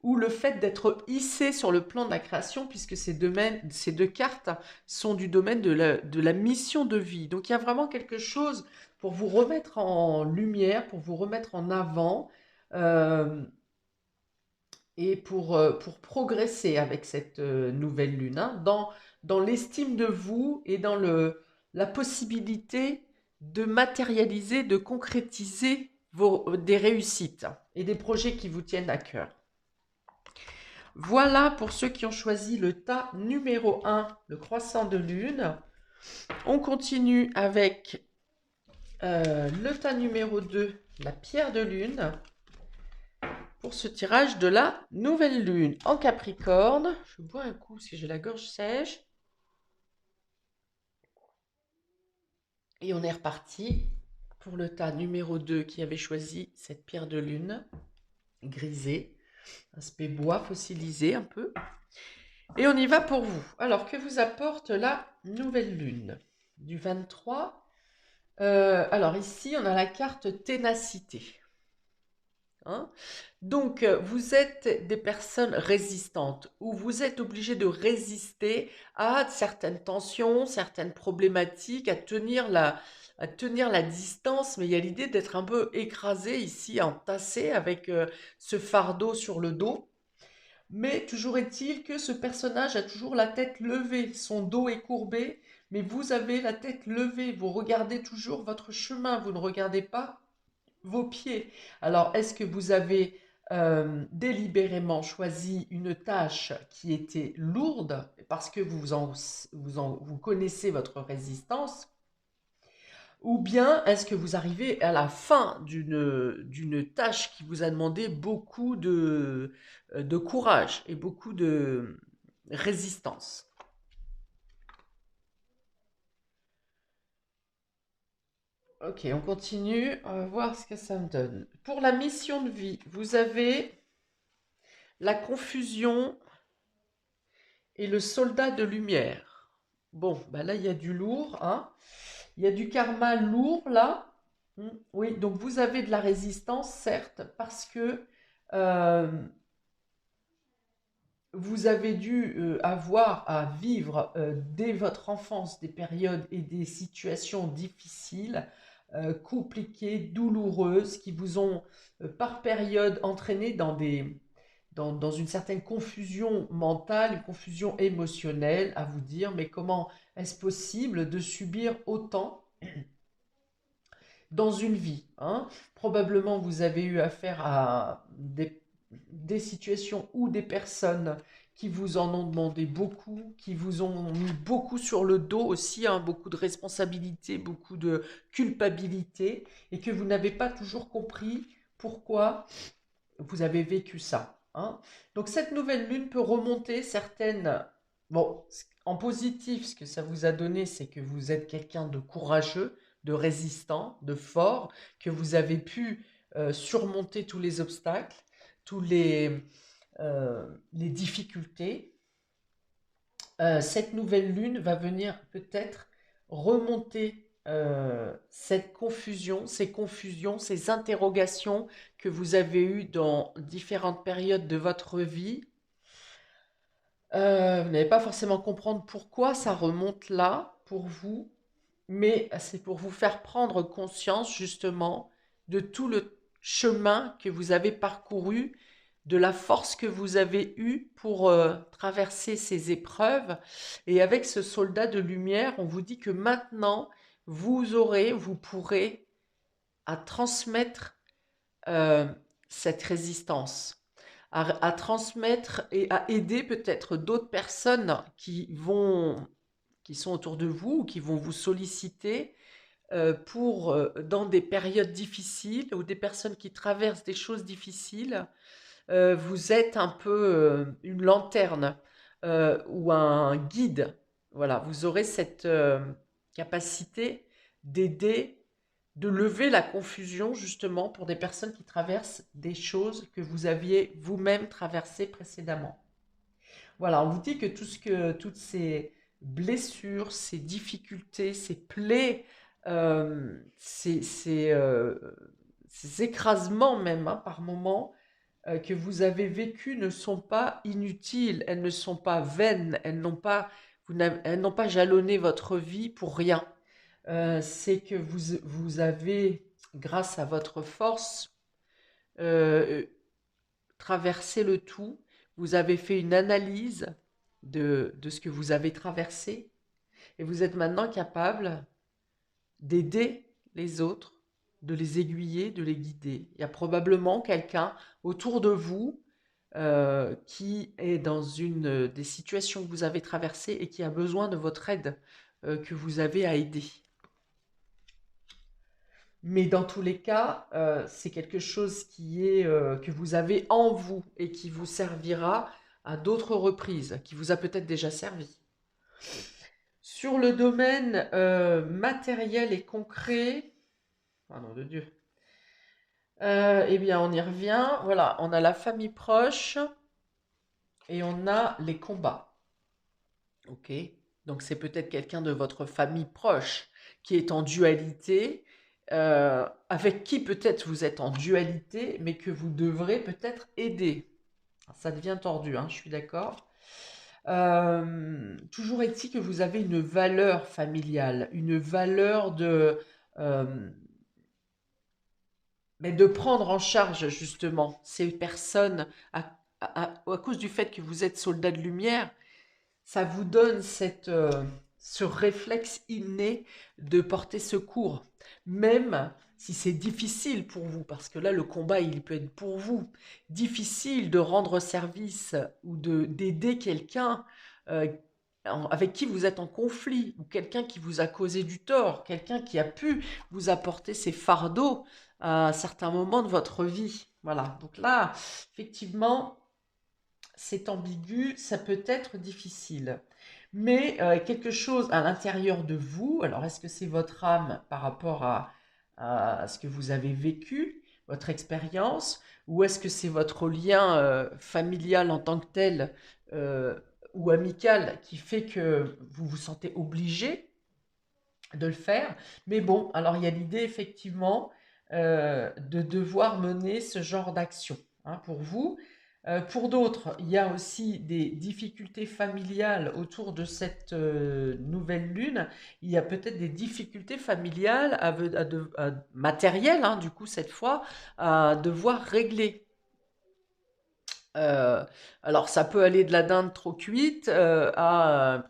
ou le fait d'être hissé sur le plan de la création, puisque ces deux cartes sont du domaine de la mission de vie. Donc il y a vraiment quelque chose pour vous remettre en lumière, pour vous remettre en avant, euh, et pour progresser avec cette nouvelle lune, hein, dans l'estime de vous et dans la possibilité de matérialiser, de concrétiser des réussites et des projets qui vous tiennent à cœur. Voilà pour ceux qui ont choisi le tas numéro 1, le croissant de lune. On continue avec le tas numéro 2, la pierre de lune, pour ce tirage de la nouvelle lune en Capricorne. Je bois un coup parce que j'ai la gorge sèche. Et on est reparti pour le tas numéro 2 qui avait choisi cette pierre de lune grisée, aspect bois fossilisé un peu. Et on y va pour vous. Alors, que vous apporte la nouvelle lune du 23? Alors ici, on a la carte ténacité. Hein? Donc, vous êtes des personnes résistantes, ou vous êtes obligé de résister à certaines tensions, certaines problématiques, à tenir la distance, mais il y a l'idée d'être un peu écrasé ici, entassé avec ce fardeau sur le dos. Mais toujours est-il que ce personnage a toujours la tête levée, son dos est courbé, mais vous avez la tête levée, vous regardez toujours votre chemin, vous ne regardez pas vos pieds. Alors, est-ce que vous avez délibérément choisi une tâche qui était lourde parce que vous connaissez votre résistance? Ou bien est-ce que vous arrivez à la fin d'une tâche qui vous a demandé beaucoup de courage et beaucoup de résistance? Ok, on continue. On va voir ce que ça me donne. Pour la mission de vie, vous avez la confusion et le soldat de lumière. Bon, bah là, il y a du lourd, hein. Il y a du karma lourd, là. Oui, donc vous avez de la résistance, certes, parce que euh, vous avez dû avoir à vivre dès votre enfance des périodes et des situations difficiles, compliquées, douloureuses, qui vous ont par période entraîné dans une certaine confusion mentale, une confusion émotionnelle, à vous dire, mais comment est-ce possible de subir autant dans une vie, hein? Probablement vous avez eu affaire à des situations ou des personnes qui vous en ont demandé beaucoup, qui vous ont mis beaucoup sur le dos aussi, hein, beaucoup de responsabilités, beaucoup de culpabilité, et que vous n'avez pas toujours compris pourquoi vous avez vécu ça, hein. Donc cette nouvelle lune peut remonter certaines... Bon, en positif, ce que ça vous a donné, c'est que vous êtes quelqu'un de courageux, de résistant, de fort, que vous avez pu surmonter tous les obstacles, tous les difficultés. Cette nouvelle lune va venir peut-être remonter cette confusion, ces confusions, ces interrogations que vous avez eues dans différentes périodes de votre vie. Vous n'allez pas forcément comprendre pourquoi ça remonte là pour vous, mais c'est pour vous faire prendre conscience justement de tout le chemin que vous avez parcouru, de la force que vous avez eue pour traverser ces épreuves. Et avec ce soldat de lumière, on vous dit que maintenant, vous pourrez à transmettre euh, cette résistance, à transmettre et à aider peut-être d'autres personnes qui sont autour de vous ou qui vont vous solliciter dans des périodes difficiles ou des personnes qui traversent des choses difficiles. Vous êtes un peu une lanterne ou un guide. Voilà, vous aurez cette capacité d'aider, de lever la confusion justement pour des personnes qui traversent des choses que vous aviez vous-même traversées précédemment. Voilà, on vous dit que toutes ces blessures, ces difficultés, ces plaies, ces écrasements même, hein, par moments, que vous avez vécus ne sont pas inutiles, elles ne sont pas vaines, elles n'ont pas jalonné votre vie pour rien. C'est que vous avez, grâce à votre force, euh, traversé le tout. Vous avez fait une analyse de ce que vous avez traversé et vous êtes maintenant capable d'aider les autres, de les aiguiller, de les guider. Il y a probablement quelqu'un autour de vous qui est dans une des situations que vous avez traversées et qui a besoin de votre aide que vous avez à aider. Mais dans tous les cas, c'est quelque chose que vous avez en vous et qui vous servira à d'autres reprises, qui vous a peut-être déjà servi. Sur le domaine matériel et concret, ah nom de Dieu, eh bien on y revient. Voilà, on a la famille proche et on a les combats. Ok? Donc c'est peut-être quelqu'un de votre famille proche qui est en dualité, avec qui peut-être vous êtes en dualité, mais que vous devrez peut-être aider. Ça devient tordu, hein, je suis d'accord. Toujours est-il que vous avez une valeur familiale, une valeur euh, mais de prendre en charge justement ces personnes à cause du fait que vous êtes soldat de lumière, ça vous donne ce réflexe inné de porter secours, même si c'est difficile pour vous, parce que là, le combat, il peut être pour vous difficile de rendre service ou d'aider quelqu'un euh, avec qui vous êtes en conflit, ou quelqu'un qui vous a causé du tort, quelqu'un qui a pu vous apporter ses fardeaux à un certain moment de votre vie. Voilà, donc là, effectivement, c'est ambigu, ça peut être difficile. Mais quelque chose à l'intérieur de vous, alors est-ce que c'est votre âme par rapport à ce que vous avez vécu, votre expérience, ou est-ce que c'est votre lien familial en tant que tel euh, ou amical qui fait que vous vous sentez obligé de le faire? Mais bon, alors il y a l'idée effectivement de devoir mener ce genre d'action, hein, pour vous. Pour d'autres, il y a aussi des difficultés familiales autour de cette nouvelle lune. Il y a peut-être des difficultés familiales matérielles, hein, du coup cette fois, à devoir régler. Euh, alors ça peut aller de la dinde trop cuite à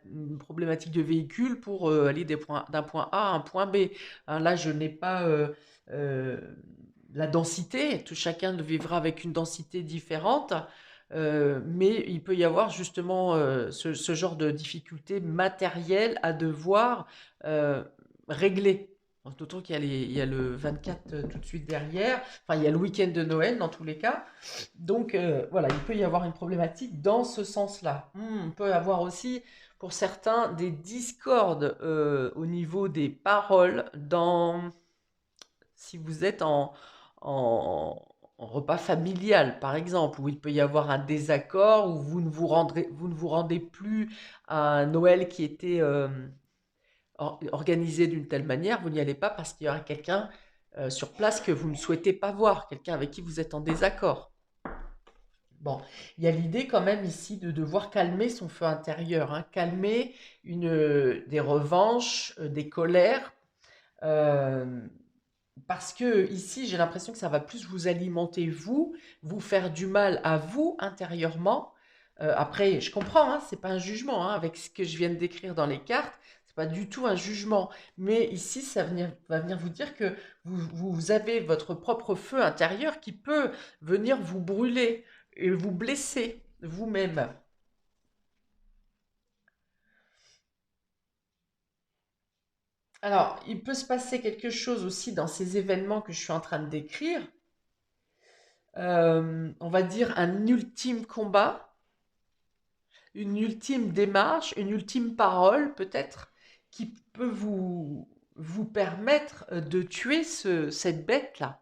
une problématique de véhicule pour aller d'un point A à un point B. Hein, là, je n'ai pas euh, la densité, tout chacun le vivra avec une densité différente, mais il peut y avoir justement ce genre de difficultés matérielles à devoir euh, régler. D'autant qu'il y a il y a le 24 tout de suite derrière, enfin il y a le week-end de Noël dans tous les cas. Donc voilà, il peut y avoir une problématique dans ce sens-là. On peut avoir aussi, pour certains, des discordes au niveau des paroles si vous êtes en repas familial, par exemple, où il peut y avoir un désaccord, où vous ne vous rendez plus à un Noël qui était organisé d'une telle manière, vous n'y allez pas parce qu'il y aura quelqu'un sur place que vous ne souhaitez pas voir, quelqu'un avec qui vous êtes en désaccord. Bon, il y a l'idée quand même ici de devoir calmer son feu intérieur, hein, calmer des revanches, des colères, euh, parce que ici j'ai l'impression que ça va plus vous alimenter vous faire du mal à vous intérieurement. Après, je comprends, hein, c'est pas un jugement, hein, avec ce que je viens de décrire dans les cartes, c'est pas du tout un jugement. Mais ici, va venir vous dire que vous avez votre propre feu intérieur qui peut venir vous brûler et vous blesser vous-même. Alors, il peut se passer quelque chose aussi dans ces événements que je suis en train de décrire. On va dire un ultime combat, une ultime démarche, une ultime parole peut-être, qui peut vous permettre de tuer cette bête-là.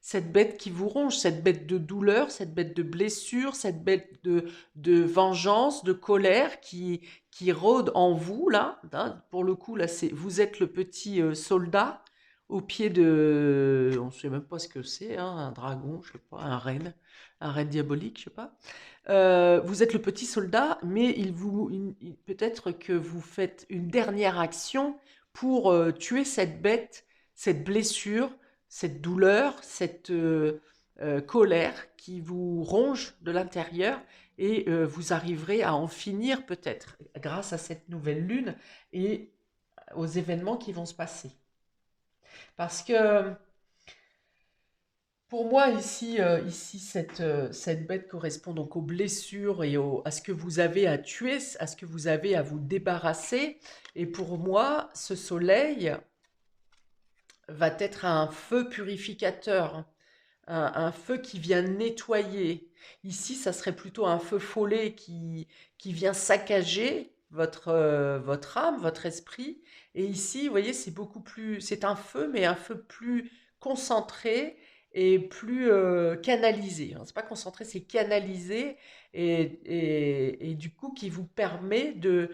Cette bête qui vous ronge, cette bête de douleur, cette bête de blessure, cette bête de vengeance, de colère qui rôde en vous, là. Hein. Pour le coup, là, vous êtes le petit soldat au pied de... On ne sait même pas ce que c'est, hein, un dragon, je sais pas, un renne diabolique, je sais pas. Vous êtes le petit soldat, mais peut-être que vous faites une dernière action pour tuer cette bête, cette blessure, cette douleur, cette colère qui vous ronge de l'intérieur et vous arriverez à en finir peut-être grâce à cette nouvelle lune et aux événements qui vont se passer. Parce que pour moi, ici cette bête correspond donc aux blessures et à ce que vous avez à tuer, à ce que vous avez à vous débarrasser. Et pour moi, ce soleil va être un feu purificateur, hein, un feu qui vient nettoyer. Ici, ça serait plutôt un feu follet qui vient saccager votre âme, votre esprit. Et ici, vous voyez, c'est beaucoup plus, c'est un feu, mais un feu plus concentré et plus canalisé, hein. C'est pas concentré, c'est canalisé et du coup qui vous permet de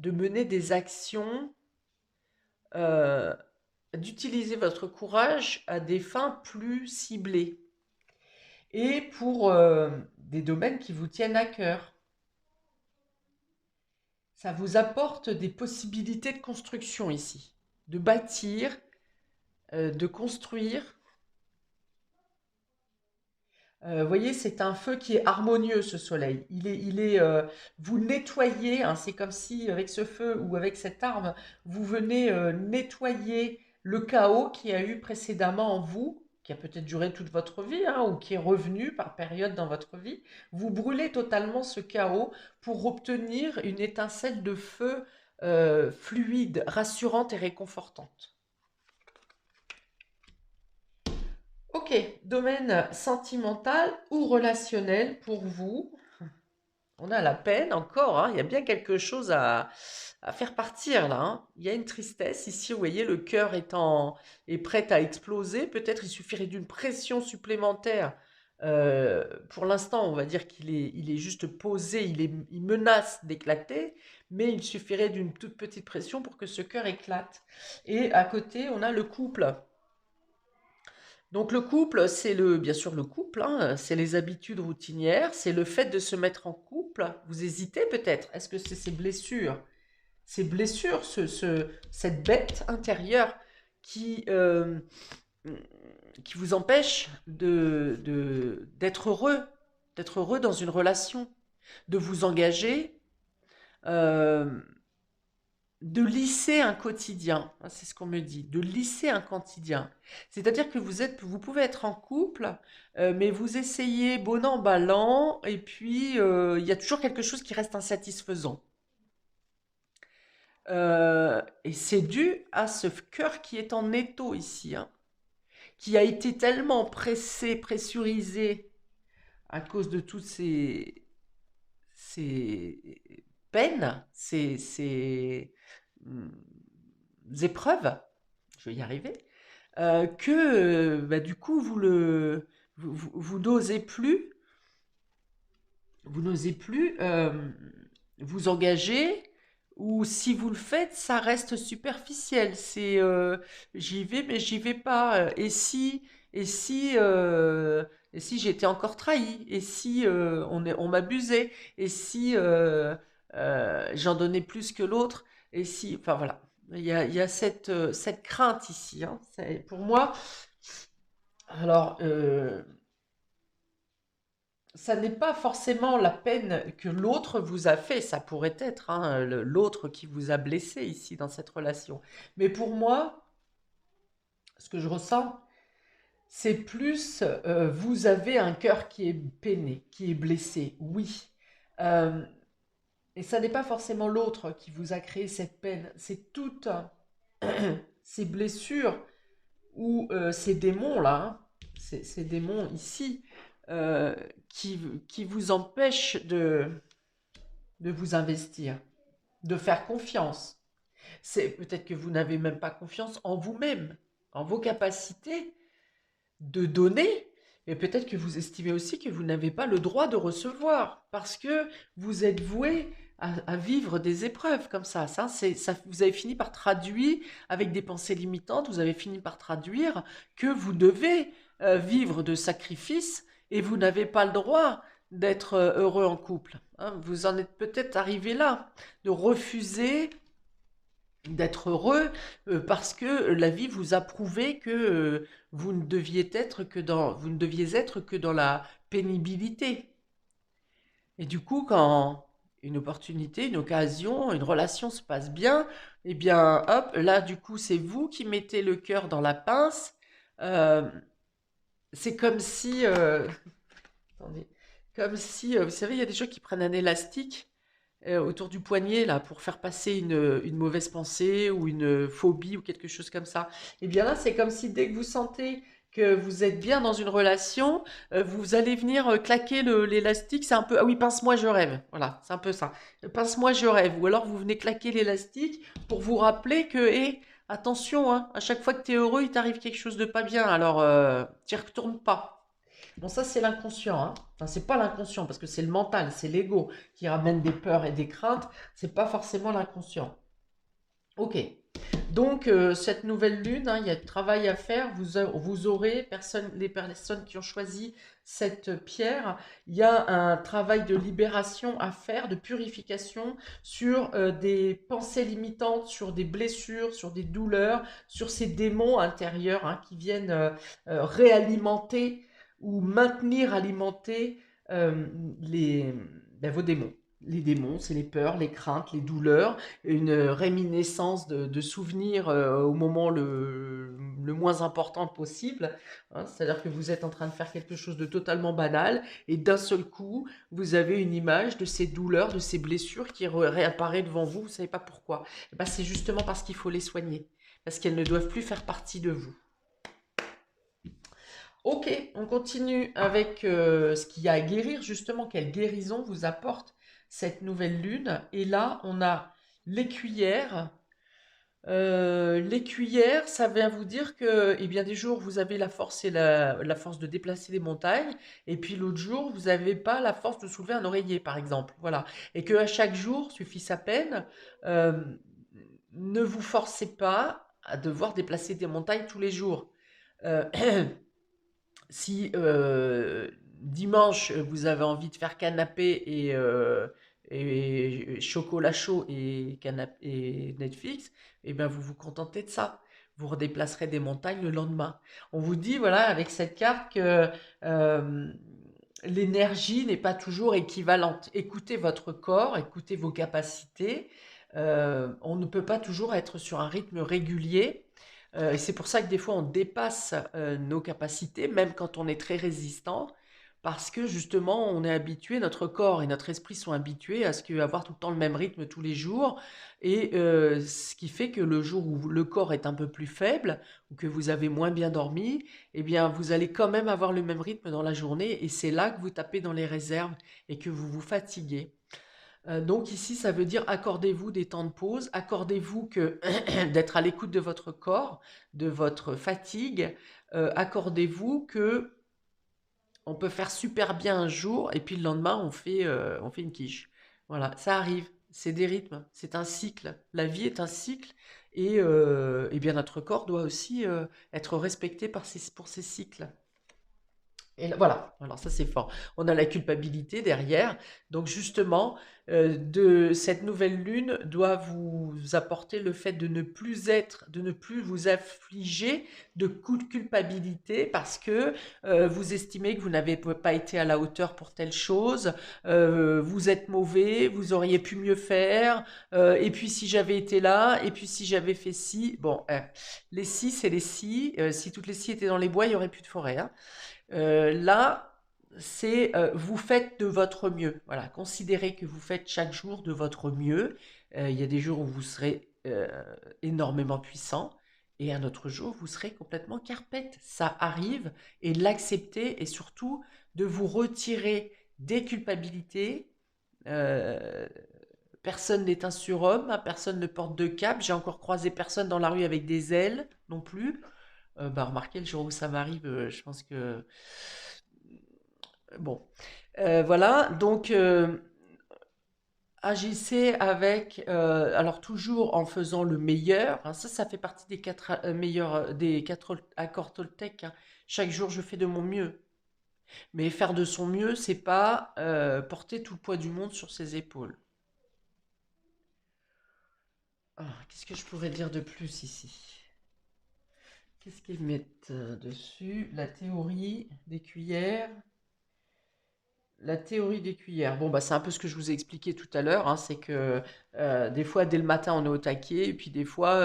mener des actions, euh, d'utiliser votre courage à des fins plus ciblées et pour des domaines qui vous tiennent à cœur. Ça vous apporte des possibilités de construction ici, de bâtir, de construire. Vous voyez, c'est un feu qui est harmonieux, ce soleil. Vous nettoyez, hein, c'est comme si avec ce feu ou avec cette arme, vous venez nettoyer le chaos qui a eu précédemment en vous, qui a peut-être duré toute votre vie, hein, ou qui est revenu par période dans votre vie. Vous brûlez totalement ce chaos pour obtenir une étincelle de feu fluide, rassurante et réconfortante. Ok, domaine sentimental ou relationnel pour vous. On a la peine encore, hein, il y a bien quelque chose à faire partir là, hein. Il y a une tristesse ici, vous voyez, le cœur est prêt à exploser. Peut-être il suffirait d'une pression supplémentaire. Pour l'instant, on va dire il est juste posé, il menace d'éclater, mais il suffirait d'une toute petite pression pour que ce cœur éclate. Et à côté, on a le couple. Donc le couple, bien sûr le couple, hein, c'est les habitudes routinières, c'est le fait de se mettre en couple. Vous hésitez peut-être. Est-ce que c'est ces blessures, cette bête intérieure qui, euh, qui vous empêche d'être heureux dans une relation, de vous engager, euh, de lisser un quotidien, hein, c'est ce qu'on me dit, de lisser un quotidien. C'est-à-dire que vous pouvez être en couple, mais vous essayez bon an, mal an, et puis il y a toujours quelque chose qui reste insatisfaisant. Et c'est dû à ce cœur qui est en étau ici, hein, qui a été tellement pressé, pressurisé à cause de toutes ces peines, ces hum, épreuves, je vais y arriver, que bah, du coup vous n'osez plus, vous n'osez plus vous engager, ou si vous le faites, ça reste superficiel. C'est j'y vais, mais j'y vais pas. Et si, et si j'étais encore trahi, et si on m'abusait, et si j'en donnais plus que l'autre, et si, enfin voilà. Il y a cette crainte ici, hein. Pour moi, alors, ça n'est pas forcément la peine que l'autre vous a fait, ça pourrait être, hein, l'autre qui vous a blessé ici dans cette relation. Mais pour moi, ce que je ressens, c'est plus, vous avez un cœur qui est peiné, qui est blessé, oui. Euh, et ça n'est pas forcément l'autre qui vous a créé cette peine, c'est toutes ces blessures ou ces démons-là, hein, ces démons ici, euh, qui vous empêchent de vous investir, de faire confiance. C'est peut-être que vous n'avez même pas confiance en vous-même, en vos capacités de donner, et peut-être que vous estimez aussi que vous n'avez pas le droit de recevoir, parce que vous êtes voué à vivre des épreuves comme ça, vous avez fini par traduire, avec des pensées limitantes, vous avez fini par traduire que vous devez vivre de sacrifices, et vous n'avez pas le droit d'être heureux en couple, hein. Vous en êtes peut-être arrivé là, de refuser d'être heureux parce que la vie vous a prouvé que vous ne deviez être que dans la pénibilité. Et du coup, quand une opportunité, une occasion, une relation se passe bien, eh bien, hop, là, du coup, c'est vous qui mettez le cœur dans la pince. Euh, c'est comme si, attendez, comme si, vous savez, il y a des gens qui prennent un élastique autour du poignet là pour faire passer une mauvaise pensée ou une phobie ou quelque chose comme ça. Et bien là, c'est comme si dès que vous sentez que vous êtes bien dans une relation, vous allez venir claquer l'élastique. C'est un peu, ah oui, pince-moi, je rêve. Voilà, c'est un peu ça. Pince-moi, je rêve. Ou alors vous venez claquer l'élastique pour vous rappeler que, hé, attention, hein, à chaque fois que tu es heureux, il t'arrive quelque chose de pas bien. Alors, t'y retournes pas. Bon, ça, c'est l'inconscient, hein. Enfin, c'est pas l'inconscient, parce que c'est le mental, c'est l'ego qui ramène des peurs et des craintes. C'est pas forcément l'inconscient. Ok. Donc, cette nouvelle lune, hein, il y a du travail à faire. Vous aurez, les personnes qui ont choisi cette pierre, il y a un travail de libération à faire, de purification sur des pensées limitantes, sur des blessures, sur des douleurs, sur ces démons intérieurs, hein, qui viennent réalimenter ou maintenir alimentés euh, les, vos démons. Les démons, c'est les peurs, les craintes, les douleurs, une réminiscence de souvenirs au moment le moins important possible, hein. C'est-à-dire que vous êtes en train de faire quelque chose de totalement banal et d'un seul coup, vous avez une image de ces douleurs, de ces blessures qui réapparaît devant vous, vous ne savez pas pourquoi. Et ben, c'est justement parce qu'il faut les soigner, parce qu'elles ne doivent plus faire partie de vous. Ok, on continue avec ce qu'il y a à guérir, justement, quelle guérison vous apporte cette nouvelle lune. Et là, on a l'écuyère. L'écuyère, ça vient vous dire que, eh bien, des jours, vous avez la force et la force de déplacer des montagnes, et puis l'autre jour, vous n'avez pas la force de soulever un oreiller, par exemple. Voilà. Et que à chaque jour suffit sa peine. Euh, ne vous forcez pas à devoir déplacer des montagnes tous les jours. Euh, Si dimanche vous avez envie de faire canapé et chocolat chaud et Netflix, et bien vous vous contentez de ça. Vous redéplacerez des montagnes le lendemain. On vous dit, voilà, avec cette carte que euh, l'énergie n'est pas toujours équivalente. Écoutez votre corps, écoutez vos capacités. On ne peut pas toujours être sur un rythme régulier. Et c'est pour ça que des fois on dépasse nos capacités, même quand on est très résistant, parce que justement on est habitué, notre corps et notre esprit sont habitués à avoir tout le temps le même rythme tous les jours, et ce qui fait que le jour où le corps est un peu plus faible, ou que vous avez moins bien dormi, eh bien vous allez quand même avoir le même rythme dans la journée, et c'est là que vous tapez dans les réserves et que vous vous fatiguez. Donc ici, ça veut dire accordez-vous des temps de pause, accordez-vous que d'être à l'écoute de votre corps, de votre fatigue, accordez-vous que on peut faire super bien un jour et puis le lendemain on fait une quiche. Voilà, ça arrive, c'est des rythmes, c'est un cycle. La vie est un cycle et bien notre corps doit aussi être respecté pour ces cycles. Et voilà, alors ça c'est fort. On a la culpabilité derrière. Donc justement, de cette nouvelle lune doit vous apporter le fait de ne plus vous affliger de coups de culpabilité parce que vous estimez que vous n'avez pas été à la hauteur pour telle chose, vous êtes mauvais, vous auriez pu mieux faire, et puis si j'avais été là, et puis si j'avais fait ci, bon, les si c'est les si, si toutes les si étaient dans les bois, il n'y aurait plus de forêt, hein. Là, c'est vous faites de votre mieux. Voilà, considérez que vous faites chaque jour de votre mieux. Il y a des jours où vous serez énormément puissant et un autre jour, vous serez complètement carpette. Ça arrive et l'accepter et surtout de vous retirer des culpabilités. Euh, Personne n'est un surhomme, hein, personne ne porte de cape. J'ai encore croisé personne dans la rue avec des ailes non plus. Bah, remarquez, le jour où ça m'arrive, je pense que bon, voilà, donc agissez avec, alors toujours en faisant le meilleur, hein, ça fait partie des quatre meilleurs, des quatre accords Toltec, hein. Chaque jour, je fais de mon mieux. Mais faire de son mieux, c'est pas porter tout le poids du monde sur ses épaules. Ah, qu'est-ce que je pourrais dire de plus ici? Qu'est-ce qu'ils mettent dessus? La théorie des cuillères. La théorie des cuillères. Bon, bah, c'est un peu ce que je vous ai expliqué tout à l'heure, hein, c'est que des fois, dès le matin, on est au taquet, et puis des fois,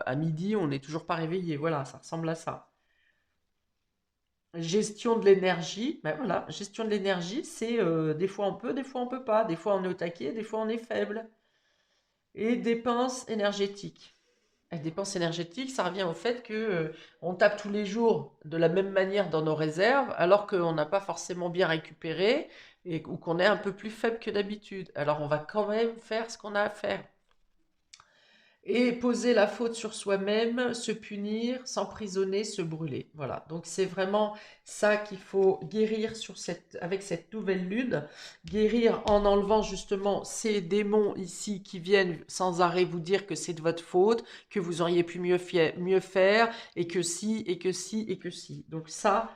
à midi, on n'est toujours pas réveillé. Voilà, ça ressemble à ça. Gestion de l'énergie, ben voilà, gestion de l'énergie, c'est des fois on peut, des fois on peut pas, des fois on est au taquet, des fois on est faible. Et dépenses énergétiques. avec dépenses énergétiques, ça revient au fait que on tape tous les jours de la même manière dans nos réserves, alors qu'on n'a pas forcément bien récupéré ou qu'on est un peu plus faible que d'habitude. Alors on va quand même faire ce qu'on a à faire. Et poser la faute sur soi-même, se punir, s'emprisonner, se brûler. Voilà. Donc c'est vraiment ça qu'il faut guérir avec cette nouvelle lune. Guérir en enlevant justement ces démons ici qui viennent sans arrêt vous dire que c'est de votre faute, que vous auriez pu mieux faire, et que si, et que si, et que si. Donc ça,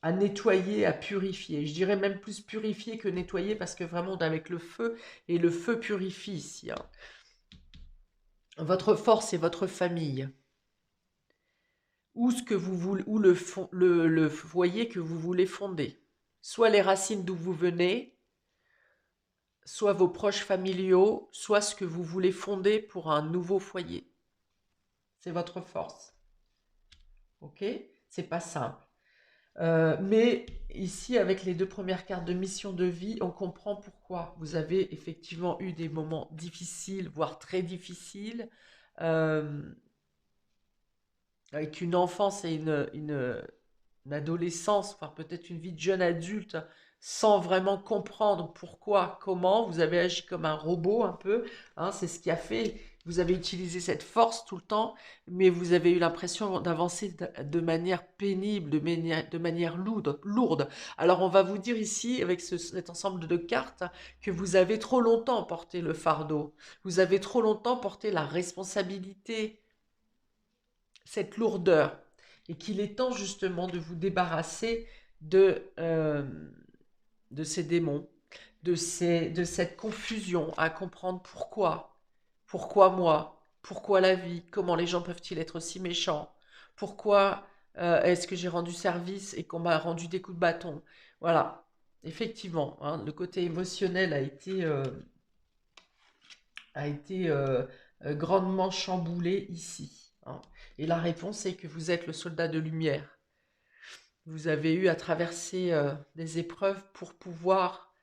à nettoyer, à purifier. Je dirais même plus purifier que nettoyer parce que vraiment on est avec le feu et le feu purifie ici, hein. Votre force et votre famille. Ou ce que vous voulez, ou le foyer que vous voulez fonder. Soit les racines d'où vous venez, soit vos proches familiaux, soit ce que vous voulez fonder pour un nouveau foyer. C'est votre force. Ok? C'est pas simple. Mais ici, avec les deux premières cartes de mission de vie, on comprend pourquoi vous avez effectivement eu des moments difficiles, voire très difficiles, euh, avec une enfance et une adolescence, voire peut-être une vie de jeune adulte, sans vraiment comprendre pourquoi, comment. Vous avez agi comme un robot un peu, hein, c'est ce qui a fait. Vous avez utilisé cette force tout le temps, mais vous avez eu l'impression d'avancer de manière pénible, de manière lourde. Alors on va vous dire ici, avec cet ensemble de cartes, que vous avez trop longtemps porté le fardeau. Vous avez trop longtemps porté la responsabilité, cette lourdeur, et qu'il est temps justement de vous débarrasser de ces démons, de cette confusion à comprendre pourquoi moi, pourquoi la vie, comment les gens peuvent-ils être aussi méchants, pourquoi est-ce que j'ai rendu service et qu'on m'a rendu des coups de bâton. Voilà, effectivement, hein, le côté émotionnel a été grandement chamboulé ici, hein. Et la réponse est que vous êtes le soldat de lumière. Vous avez eu à traverser des épreuves pour pouvoir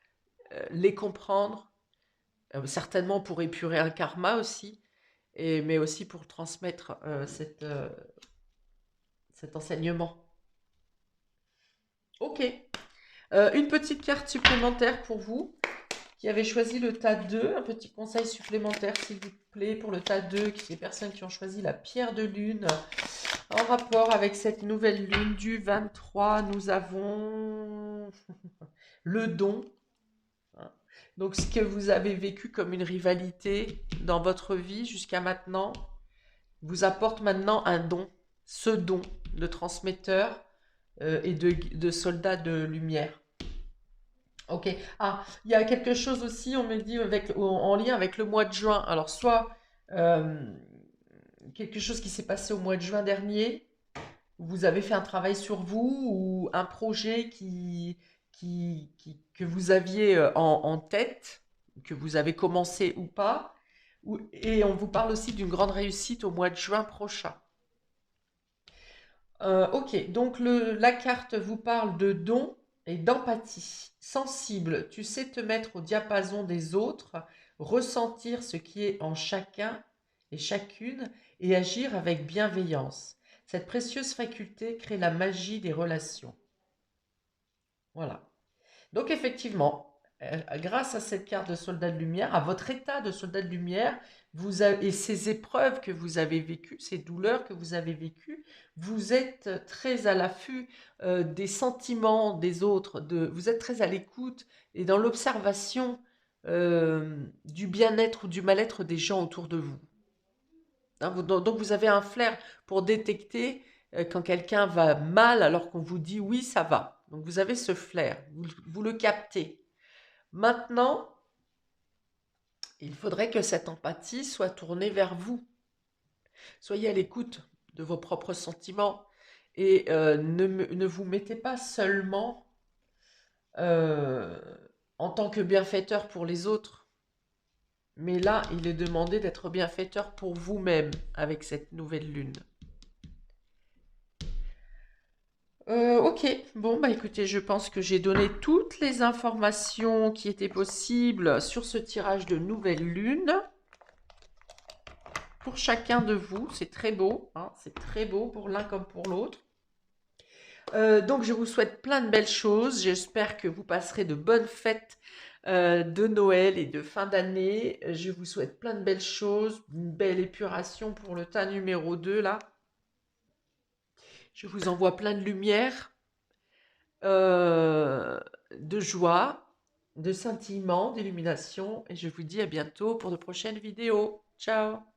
les comprendre, certainement pour épurer un karma aussi, mais aussi pour transmettre cet enseignement. Ok. Une petite carte supplémentaire pour vous qui avez choisi le tas 2. Un petit conseil supplémentaire, s'il vous plaît, pour le tas 2, les personnes qui ont choisi la pierre de lune. En rapport avec cette nouvelle lune du 23, nous avons le don. Donc, ce que vous avez vécu comme une rivalité dans votre vie jusqu'à maintenant vous apporte maintenant un don. Ce don de transmetteur et de soldat de lumière. Ok. Ah, il y a quelque chose aussi, on me dit, en lien avec le mois de juin. Alors, soit quelque chose qui s'est passé au mois de juin dernier, vous avez fait un travail sur vous ou un projet que vous aviez en tête, que vous avez commencé ou pas. Et on vous parle aussi d'une grande réussite au mois de juin prochain. Ok, donc la carte vous parle de don et d'empathie. Sensible, tu sais te mettre au diapason des autres, ressentir ce qui est en chacun et chacune et agir avec bienveillance. Cette précieuse faculté crée la magie des relations. Voilà. Donc effectivement, grâce à cette carte de soldat de lumière, à votre état de soldat de lumière, et ces épreuves que vous avez vécues, ces douleurs que vous avez vécues, vous êtes très à l'affût des sentiments des autres, vous êtes très à l'écoute et dans l'observation du bien-être ou du mal-être des gens autour de vous. Hein, donc vous avez un flair pour détecter quand quelqu'un va mal alors qu'on vous dit oui, ça va. Donc vous avez ce flair, vous le captez. Maintenant, il faudrait que cette empathie soit tournée vers vous. Soyez à l'écoute de vos propres sentiments et ne vous mettez pas seulement euh, en tant que bienfaiteur pour les autres. Mais là, il est demandé d'être bienfaiteur pour vous-même avec cette nouvelle lune. Ok, bon bah écoutez, je pense que j'ai donné toutes les informations qui étaient possibles sur ce tirage de nouvelle lune. pour chacun de vous. C'est très beau, hein, c'est très beau pour l'un comme pour l'autre. Donc je vous souhaite plein de belles choses. J'espère que vous passerez de bonnes fêtes de Noël et de fin d'année. Je vous souhaite plein de belles choses, une belle épuration pour le tas numéro 2 là. Je vous envoie plein de lumière, euh, de joie, de scintillement, d'illumination et je vous dis à bientôt pour de prochaines vidéos. Ciao!